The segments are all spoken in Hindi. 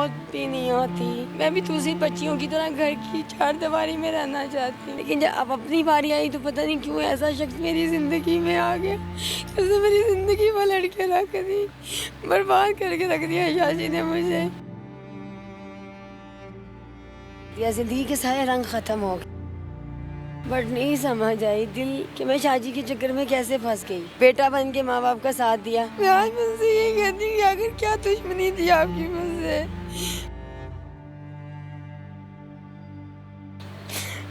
मौत भी नहीं होती। मैं भी दूसरी बच्चियों की तरह घर की चार दीवारी में रहना चाहती हूँ, लेकिन जब अब अपनी बारी आई तो पता नहीं क्यों ऐसा शख्स मेरी ज़िंदगी में आ गया, उसने मेरी ज़िंदगी पलट के रख दी, बर्बाद करके रख दिया शाजी ने मुझे। या ज़िंदगी के सारे रंग ख़त्म हो गए, बट नहीं समझ आई दिल कि मैं शादी के चक्कर में कैसे फंस गई। बेटा बन के माँ बाप का साथ दिया। मैं आज मुझसे ये कहती हूँ कि आखिर क्या दुश्मनी थी आपकी मुझसे।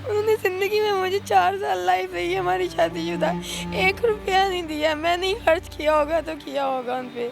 उन्होंने जिंदगी में मुझे 4 साल लाइफ रही है हमारी शादीशुदा, 1 रुपया नहीं दिया। मैं नहीं खर्च किया होगा तो किया होगा उन पे।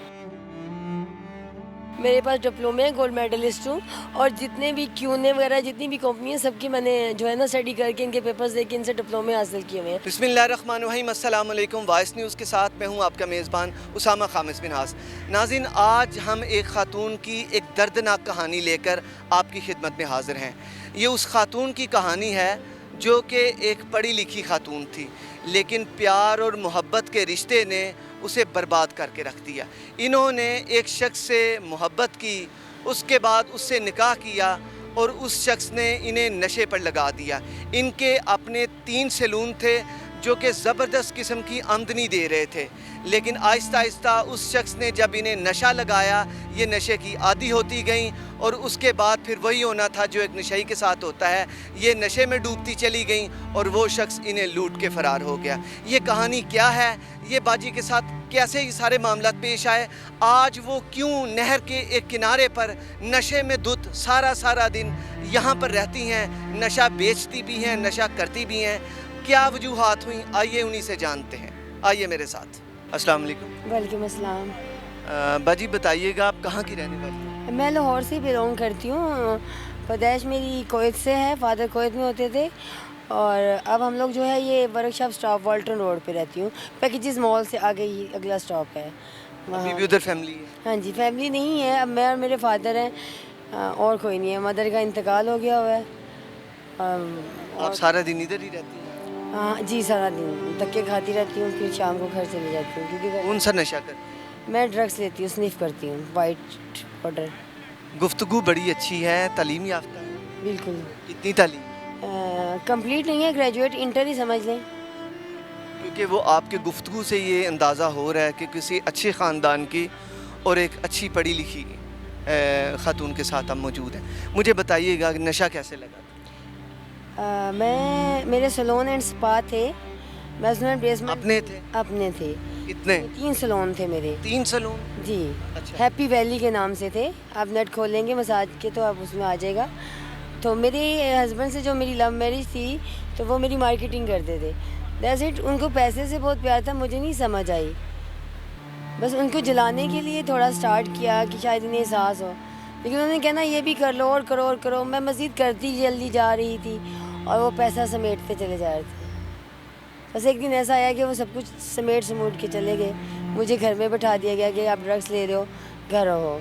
मेरे पास डिप्लोमे है, गोल्ड मेडलिस्ट हूँ, और जितने भी क्यूने वगैरह जितनी भी कंपनी है सबकी मैंने जो है ना स्टडी करके इनके पेपर्स देके इनसे डिप्लोमे हासिल किए हुए हैं। बिस्मिल्लाहिर्रहमानिर्रहीम, अस्सलाम वालेकुम। वॉइस न्यूज़ के साथ मैं हूँ आपका मेज़बान उसामा खामिस मिनहास। नाज़रीन, आज हम एक ख़ातून की एक दर्दनाक कहानी लेकर आपकी खिदमत में हाज़िर हैं। ये उस ख़ातून की कहानी है जो कि एक पढ़ी लिखी ख़ातून थी, लेकिन प्यार और मोहब्बत के रिश्ते ने उसे बर्बाद करके रख दिया। इन्होंने एक शख्स से मोहब्बत की, उसके बाद उससे निकाह किया और उस शख्स ने इन्हें नशे पर लगा दिया। इनके अपने 3 सैलून थे जो कि ज़बरदस्त किस्म की आमदनी दे रहे थे, लेकिन आहिस्ता आहिस्ता उस शख्स ने जब इन्हें नशा लगाया, ये नशे की आदी होती गई और उसके बाद फिर वही होना था जो एक नशई के साथ होता है। ये नशे में डूबती चली गई और वो शख्स इन्हें लूट के फ़रार हो गया। ये कहानी क्या है, ये बाजी के साथ कैसे ये सारे मामला पेश आए, आज वो क्यों नहर के एक किनारे पर नशे में धुत सारा दिन यहाँ पर रहती हैं, नशा बेचती भी हैं, नशा करती भी हैं, क्या वजूहात हुई, आइए उन्हीं से जानते हैं। आइए मेरे साथ। अस्सलाम वालेकुम। वालेकुम अस्सलाम। बाजी बताइएगा, आप कहाँ की रहने वाली हैं? मैं लाहौर से बिलोंग करती हूँ। पैदाइश मेरी कुवैत से है, फादर कुवैत में होते थे, और अब हम लोग जो है ये वर्कशॉप स्टॉप वाल्टन रोड पे रहती हूँ। पैकेजेस मॉल से आगे ही अगला स्टॉप है, अभी भी उधर फैमिली है? हाँ जी, फैमिली नहीं है, अब मैं और मेरे फादर हैं, और कोई नहीं है। मदर का इंतकाल हो गया हुआ है। आप सारा दिन इधर ही रहती हैं? हाँ जी, सारा दिन धक्के खाती रहती हूँ, फिर शाम को घर चली जाती हूँ क्योंकि कौन सा नशा कर? मैं ड्रग्स लेती हूँ, स्निफ करती हूँ, वाइट पाउडर। गुफ्तगू बड़ी अच्छी है, तालीम याफ्ता है? बिल्कुल। कितनी तालीम? कंप्लीट नहीं है, ग्रेजुएट, इंटर ही समझ लें। क्योंकि वो आपके गुफ्तगू से ये अंदाज़ा हो रहा है कि किसी अच्छे ख़ानदान की और एक अच्छी पढ़ी लिखी ख़ातून के साथ आप मौजूद हैं। मुझे बताइएगा कि नशा कैसे लगा? मेरे सैलून एंड स्पा थे, मैं उसमें बेसमेंट अपने थे? अपने थे। कितने? 3 सैलून थे मेरे। 3 सैलून? जी। अच्छा। हैप्पी वैली के नाम से थे, आप नेट खोलेंगे मसाज के तो आप उसमें आ जाएगा। तो मेरे हस्बैंड से जो मेरी लव मैरिज थी तो वो मेरी मार्केटिंग करते थे, दैट्स इट। उनको पैसे से बहुत प्यार था, मुझे नहीं समझ आई, बस उनको जलाने के लिए थोड़ा स्टार्ट किया कि शायद इन्हें एहसास हो, लेकिन उन्होंने कहना ये भी कर लो और करो और करो। मैं मज़ीद करती जल्दी जा रही थी और वो पैसा समेटते चले जा रहे थे। बस एक दिन ऐसा आया कि वो सब कुछ समेट के चले गए, मुझे घर में बैठा दिया गया कि आप ड्रग्स ले रहे हो, घर रहो।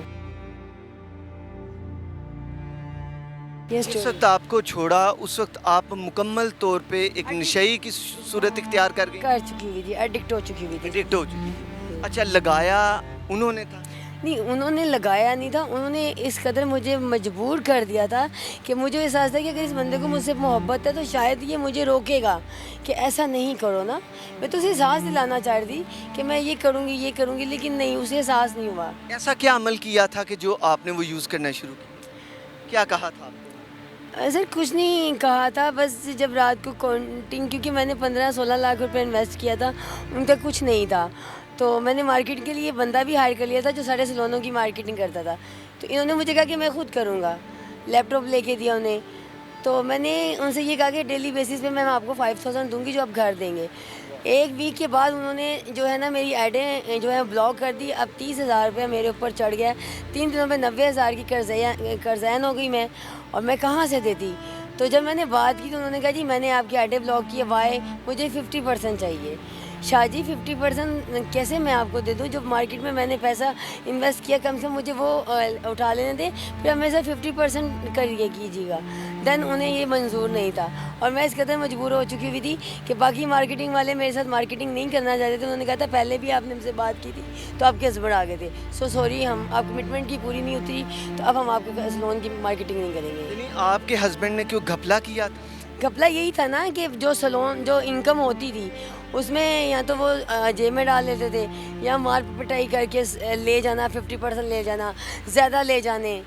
जिस वक्त आपको छोड़ा उस वक्त आप मुकम्मल तौर पे एक नशई की सूरत इख्तियार कर चुकी हुई थी, एडिक्ट हो चुकी हुई थी। एडिक्ट हो चुकी। अच्छा, लगाया उन्होंने था? नहीं, उन्होंने लगाया नहीं था, उन्होंने इस कदर मुझे मजबूर कर दिया था कि मुझे एहसास था कि अगर इस बंदे को मुझसे मोहब्बत है तो शायद ये मुझे रोकेगा कि ऐसा नहीं करो ना। मैं तो उसे एहसास दिलाना चाह रही थी कि मैं ये करूँगी, लेकिन नहीं, उसे एहसास नहीं हुआ। ऐसा क्या अमल किया था कि जो आपने वो यूज़ करना शुरू किया? क्या कहा था? सर कुछ नहीं कहा था, बस जब रात को काउंटिंग, क्योंकि मैंने 15-16 लाख रुपए इन्वेस्ट किया था, उनका कुछ नहीं था, तो मैंने मार्केट के लिए बंदा भी हायर कर लिया था जो सारे सैलूनों की मार्केटिंग करता था। तो इन्होंने मुझे कहा कि मैं खुद करूँगा, लैपटॉप लेके दिया उन्हें। तो मैंने उनसे ये कहा कि डेली बेसिस पे मैं आपको 5000 दूंगी जो आप घर देंगे। 1 वीक के बाद उन्होंने जो है ना मेरी ऐडें जो है ब्लॉक कर दी। अब 30,000 रुपये मेरे ऊपर चढ़ गया। 3 दिनों में 90,000 की कर्ज़ैन हो गई मैं, और मैं कहाँ से देती। तो जब मैंने बात की तो उन्होंने कहा जी मैंने आपकी ऐडें ब्लॉक की है, वाई, मुझे 50% चाहिए। शाहजी 50% कैसे मैं आपको दे दूं, जो मार्केट में मैंने पैसा इन्वेस्ट किया, कम से कम मुझे वो उठा लेने दे, फिर आप मेरे साथ 50% करिए कीजिएगा। देन उन्हें ये मंजूर नहीं था और मैं इस कदर मजबूर हो चुकी हुई थी कि बाकी मार्केटिंग वाले मेरे साथ मार्केटिंग नहीं करना चाहते थे। उन्होंने कहा था पहले भी आपने हमसे बात की थी तो आप केस बढ़ा गए थे, सो सॉरी, हम आप कमिटमेंट की पूरी नहीं उतरी, तो अब हम आपके सलोन की मार्केटिंग नहीं करेंगे। यानी आपके हस्बैंड ने क्यों घपला किया था? घपला यही था ना कि जो सलोन जो इनकम होती थी उसमें या तो वो जेब में डाल लेते थे या मार पिटाई करके ले जाना, 50% ले जाना, ज़्यादा ले जाने।